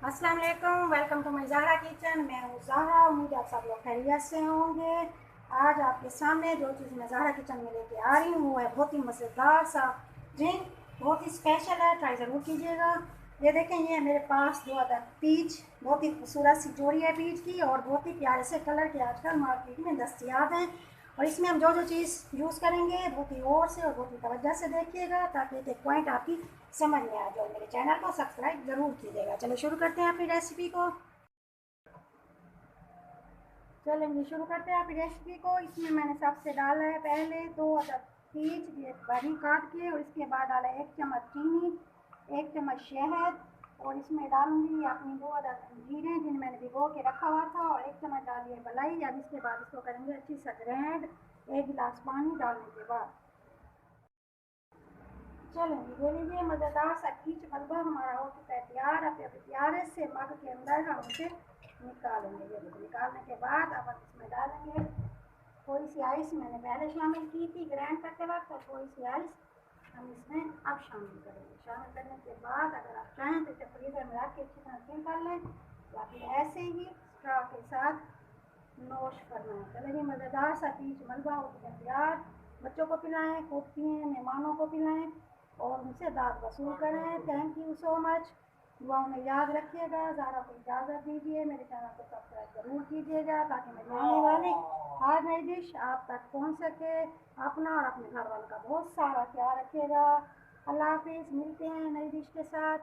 अस्सलाम वालेकुम, welcome to my Zahra kitchen. मैं हूँ ज़हरा। उम्मीद है आप सब लोग खैरियत से होंगे। आज आपके सामने जो चीज़ मैं ज़हरा किचन में लेके आ रही हूँ वो है बहुत ही मज़ेदार सा ड्रिंक, बहुत ही स्पेशल है, ट्राई ज़रूर कीजिएगा। ये देखें, ये है मेरे पास 2 अदद पीच, बहुत ही खूबसूरत सी जोड़ी है पीच की और बहुत ही प्यारे से कलर के आजकल मार्केट में दस्तियाब हैं। और इसमें हम जो जो चीज़ यूज़ करेंगे बहुत ही गौर से और बहुत ही तवज्जो से देखिएगा ताकि एक पॉइंट आपकी समझ में आ जाए। मेरे चैनल को सब्सक्राइब ज़रूर कीजिएगा। चलो शुरू करते हैं अपनी रेसिपी को। चलेंगे शुरू करते हैं अपनी रेसिपी को। इसमें मैंने सबसे डाला है पहले 2 अदद पीच बारीक काट के, और इसके बाद डाला 1 चम्मच चीनी, 1 चम्मच शहद, और इसमें डालूंगी अपनी 2 अदद अंजीरें जिन्हें मैंने भिगो के रखा हुआ था, और 1 चम्मच डाली है मलाई। अब इसके बाद इसको करेंगे अच्छी सा ग्राइंड 1 गिलास पानी डालने के बाद। चलें ये लीजिए, मज़ेदार सा पीच हलवा हमारा हो चुका है तैयार। अब प्यारे से मग के अंदर हम इसे निकालेंगे। ये देखो, निकालने के बाद अब हम इसमें डालेंगे थोड़ी सी आइस। मैंने पहले शामिल की थी ग्राइंड करते वक्त, तो थोड़ी सी आइस हम इसमें अब शामिल करेंगे। शामिल करने के बाद अगर आप चाहें तो इसे फ्रीज़र में रख के अच्छी तरह चिल कर लें, या फिर ऐसे ही स्ट्रॉ के साथ नोश करना है। चलिए, मज़ेदार सा पीच मलबा हो चुका है तैयार। बच्चों को पिलाएं, खूब पिएँ, मेहमानों को पिलाएं और उनसे दाद वसूल करें। Thank you so much. दुआओं में याद रखिएगा। ज़हरा को इजाज़त दीजिए। मेरे चैनल को सब्सक्राइब ज़रूर कीजिएगा ताकि मेरी आने वाली हर नई डिश आप तक पहुंच सके। अपना और अपने घर वालों का बहुत सारा ख्याल रखिएगा। अल्लाह हाफिज़। मिलते हैं नई डिश के साथ।